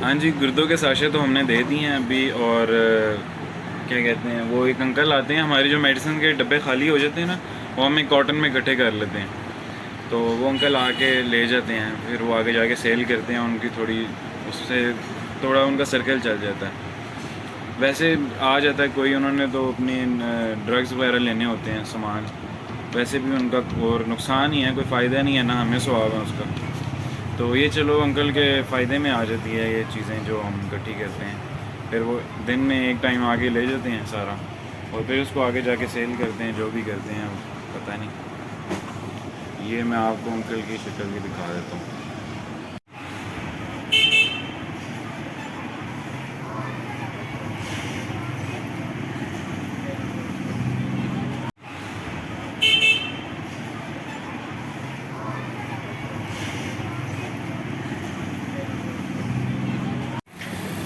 ہاں جی، گردوں کے ساشے تو ہم نے دے دی ہیں ابھی، اور کیا کہتے ہیں، وہ ایک انکل آتے ہیں، ہماری جو میڈیسن کے ڈبے خالی ہو جاتے ہیں نا، وہ ہم ایک کاٹن میں اکٹھے کر لیتے ہیں، تو وہ انکل آ کے لے جاتے ہیں، پھر وہ آگے جا کے سیل کرتے ہیں، ان کی تھوڑی اس سے تھوڑا ان کا سرکل چل جاتا ہے۔ ویسے آ جاتا ہے کوئی، انہوں نے تو اپنی ڈرگز وغیرہ لینے ہوتے ہیں سامان، ویسے بھی ان کا اور نقصان ہی ہے، کوئی فائدہ نہیں ہے، نہ ہمیں ثواب ہے اس کا، تو یہ چلو انکل کے فائدے میں آ جاتی ہے یہ چیزیں جو ہم اکٹھی کرتے ہیں، پھر وہ دن میں ایک ٹائم آگے لے جاتے ہیں سارا، اور پھر اس کو آگے جا کے سیل کرتے ہیں، جو بھی کرتے ہیں پتہ نہیں۔ یہ میں آپ کو انکل کی شکل بھی دکھا دیتا ہوں۔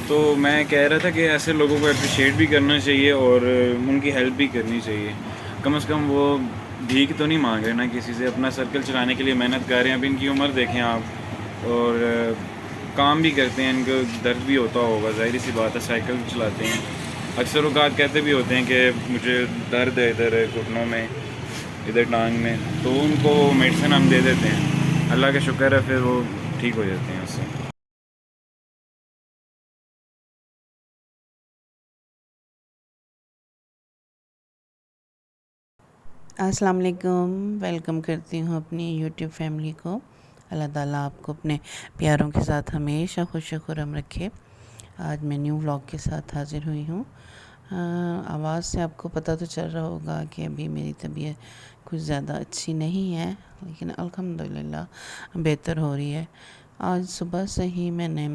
تو میں کہہ رہا تھا کہ ایسے لوگوں کو اپریشیٹ بھی کرنا چاہیے اور ان کی ہیلپ بھی کرنی چاہیے، کم از کم وہ بھیک تو نہیں مانگ رہے نا کسی سے، اپنا سرکل چلانے کے لیے محنت کر رہے ہیں، اب ان کی عمر دیکھیں آپ، اور کام بھی کرتے ہیں، ان کو درد بھی ہوتا ہوگا، ظاہری سی بات ہے، سائیکل بھی چلاتے ہیں، اکثر اوقات کہتے بھی ہوتے ہیں کہ مجھے درد ہے ادھر گھٹنوں میں، ادھر ٹانگ میں، تو ان کو میڈیسن ہم دے دیتے ہیں، اللہ کا شکر ہے، پھر وہ ٹھیک ہو جاتے ہیں اس سے۔ السلام علیکم، ویلکم کرتی ہوں اپنی یوٹیوب فیملی کو۔ اللہ تعالیٰ آپ کو اپنے پیاروں کے ساتھ ہمیشہ خوش خرم رکھے۔ آج میں نیو ولاگ کے ساتھ حاضر ہوئی ہوں۔ آواز سے آپ کو پتہ تو چل رہا ہوگا کہ ابھی میری طبیعت کچھ زیادہ اچھی نہیں ہے، لیکن الحمدللہ بہتر ہو رہی ہے۔ آج صبح سے ہی میں نے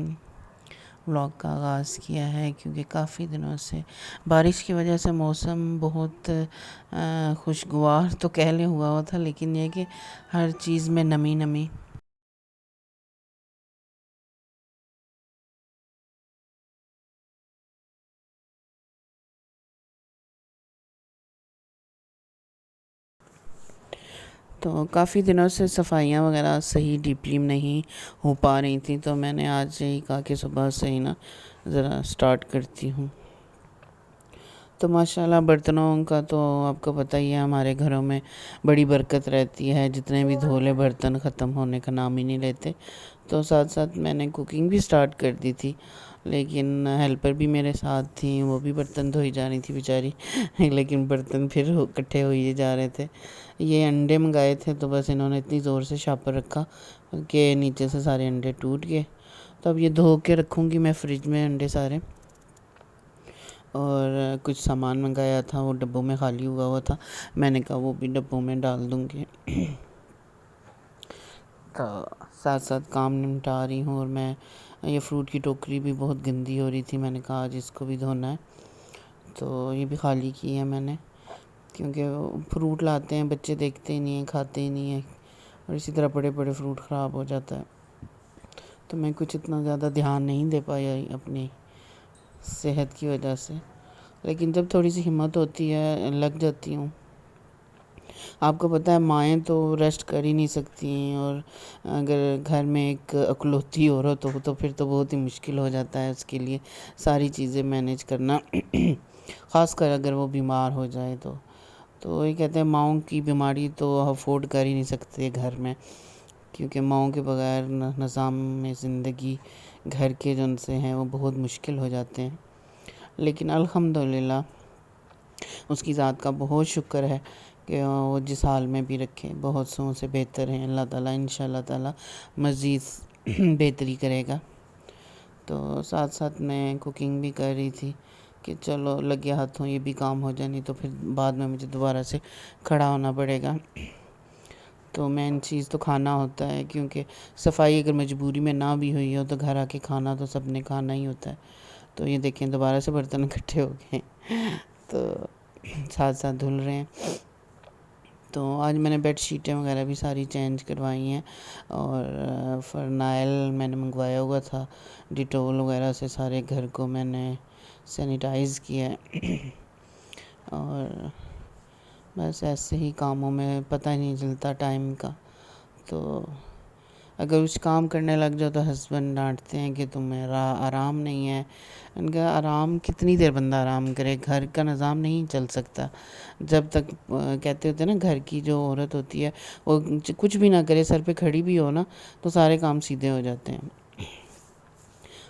ولاگ کا آغاز کیا ہے، کیونکہ کافی دنوں سے بارش کی وجہ سے موسم بہت خوشگوار تو کہہ لیں ہوا تھا، لیکن یہ کہ ہر چیز میں نمی نمی۔ تو کافی دنوں سے صفائیاں وغیرہ صحیح ڈیپلی نہیں ہو پا رہی تھیں، تو میں نے آج یہی کہا کہ صبح سے ہی نا ذرا سٹارٹ کرتی ہوں۔ تو ماشاءاللہ برتنوں کا تو آپ کو پتہ ہی ہے، ہمارے گھروں میں بڑی برکت رہتی ہے، جتنے بھی دھولے برتن ختم ہونے کا نام ہی نہیں لیتے۔ تو ساتھ ساتھ میں نے کوکنگ بھی سٹارٹ کر دی تھی، لیکن ہیلپر بھی میرے ساتھ تھیں، وہ بھی برتن دھوئی جا رہی تھی بیچاری، لیکن برتن پھر اکٹھے ہوئے جا رہے تھے۔ یہ انڈے منگائے تھے، تو بس انہوں نے اتنی زور سے شاپر رکھا کہ نیچے سے سارے انڈے ٹوٹ گئے۔ تو اب یہ دھو کے رکھوں گی میں فریج میں انڈے سارے، اور کچھ سامان منگایا تھا وہ ڈبوں میں خالی ہوا تھا، میں نے کہا وہ بھی ڈبوں میں ڈال دوں گی۔ تو ساتھ ساتھ کام نمٹا رہی ہوں، اور میں یہ فروٹ کی ٹوکری بھی بہت گندی ہو رہی تھی، میں نے کہا آج اس کو بھی دھونا ہے، تو یہ بھی خالی کی ہے میں نے، کیونکہ فروٹ لاتے ہیں بچے دیکھتے ہی نہیں ہیں، کھاتے ہی نہیں ہیں، اور اسی طرح بڑے بڑے فروٹ خراب ہو جاتا ہے، تو میں کچھ اتنا زیادہ دھیان نہیں دے پایا اپنی صحت کی وجہ سے، لیکن جب تھوڑی سی ہمت ہوتی ہے لگ جاتی ہوں۔ آپ کو پتہ ہے مائیں تو ریسٹ کر ہی نہیں سکتی ہیں، اور اگر گھر میں ایک اکلوتی عورت ہو تو پھر تو بہت ہی مشکل ہو جاتا ہے اس کے لیے ساری چیزیں مینیج کرنا، خاص کر اگر وہ بیمار ہو جائے تو یہ کہتے ہیں ماؤں کی بیماری تو افورڈ کر ہی نہیں سکتے گھر میں، کیونکہ ماؤں کے بغیر نظام میں زندگی گھر کے جن سے ہیں وہ بہت مشکل ہو جاتے ہیں، لیکن الحمدللہ اس کی ذات کا بہت شکر ہے کہ وہ جس حال میں بھی رکھے بہت سو سے بہتر ہیں، اللہ تعالیٰ انشاءاللہ تعالیٰ مزید بہتری کرے گا۔ تو ساتھ ساتھ میں کوکنگ بھی کر رہی تھی کہ چلو لگے ہاتھوں یہ بھی کام ہو جائے، نہیں تو پھر بعد میں مجھے دوبارہ سے کھڑا ہونا پڑے گا۔ تو مین چیز تو کھانا ہوتا ہے، کیونکہ صفائی اگر مجبوری میں نہ بھی ہوئی ہو تو گھر آ کے کھانا تو سب نے کھانا ہی ہوتا ہے۔ تو یہ دیکھیں دوبارہ سے برتن اکٹھے ہو گئے، تو ساتھ ساتھ دھل رہے ہیں۔ تو آج میں نے بیڈ شیٹیں وغیرہ بھی ساری چینج کروائی ہیں، اور فرنائل میں نے منگوایا ہوا تھا، ڈیٹول وغیرہ سے سارے گھر کو میں نے سینیٹائز کیا ہے، اور بس ایسے ہی کاموں میں پتہ ہی نہیں چلتا ٹائم کا، تو اگر کچھ کام کرنے لگ جاؤ تو ہسبینڈ ڈانٹتے ہیں کہ تمہیں آرام نہیں ہے. ان کا آرام کتنی دیر بندہ آرام کرے؟ گھر کا نظام نہیں چل سکتا جب تک کہتے ہوتے ہیں نا گھر کی جو عورت ہوتی ہے وہ کچھ بھی نہ کرے، سر پہ کھڑی بھی ہو نا تو سارے کام سیدھے ہو جاتے ہیں.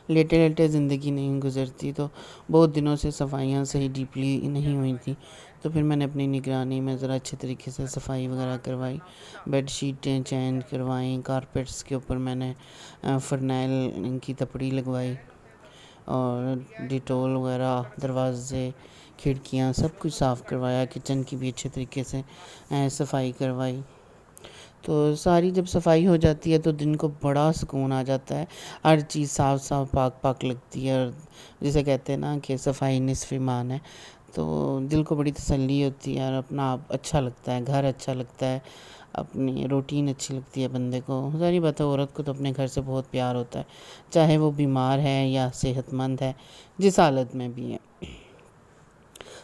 لیٹے لیٹے زندگی نہیں گزرتی. تو بہت دنوں سے صفائیاں صحیح ڈیپلی نہیں ہوئی تھیں، تو پھر میں نے اپنی نگرانی میں ذرا اچھے طریقے سے صفائی وغیرہ کروائی، بیڈ شیٹیں چینج کروائیں، کارپیٹس کے اوپر میں نے فرنیل کی تپڑی لگوائی اور ڈیٹول وغیرہ، دروازے کھڑکیاں سب کچھ صاف کروایا. کچن کی بھی اچھے طریقے سے صفائی کروائی. تو ساری جب صفائی ہو جاتی ہے تو دن کو بڑا سکون آ جاتا ہے. ہر چیز صاف صاف پاک پاک لگتی ہے، اور جسے کہتے ہیں نا کہ صفائی نصف ایمان ہے. تو دل کو بڑی تسلی ہوتی ہے اور اپنا آپ اچھا لگتا ہے، گھر اچھا لگتا ہے، اپنی روٹین اچھی لگتی ہے بندے کو. ظاہری بات ہے عورت کو تو اپنے گھر سے بہت پیار ہوتا ہے، چاہے وہ بیمار ہے یا صحت مند ہے، جس حالت میں بھی ہے.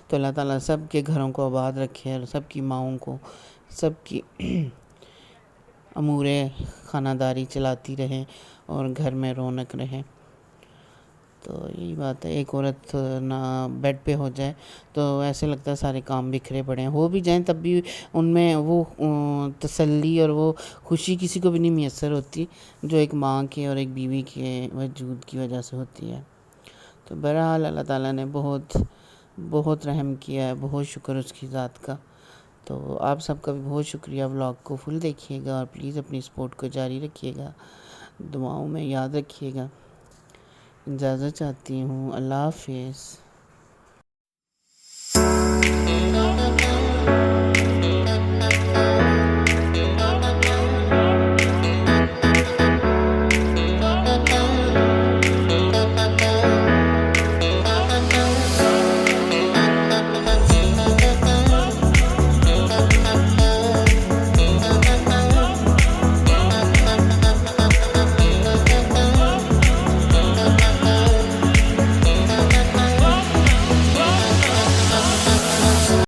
تو اللہ تعالیٰ سب کے گھروں کو آباد رکھے اور سب کی ماؤں کو، سب کی امور خانہ داری چلاتی رہے اور گھر میں رونق رہے. تو یہی بات ہے، ایک عورت نہ بیڈ پہ ہو جائے تو ایسے لگتا ہے سارے کام بکھرے پڑے ہیں. ہو بھی جائیں تب بھی ان میں وہ تسلی اور وہ خوشی کسی کو بھی نہیں میسر ہوتی جو ایک ماں کے اور ایک بیوی کے وجود کی وجہ سے ہوتی ہے. تو بہرحال اللہ تعالیٰ نے بہت بہت رحم کیا ہے، بہت شکر اس کی ذات کا. تو آپ سب کا بھی بہت شکریہ. ولاگ کو فل دیکھیے گا اور پلیز اپنی سپورٹ کو جاری رکھیے گا، دعاؤں میں یاد رکھیے گا. اجازت چاہتی ہوں. اللہ حافظ.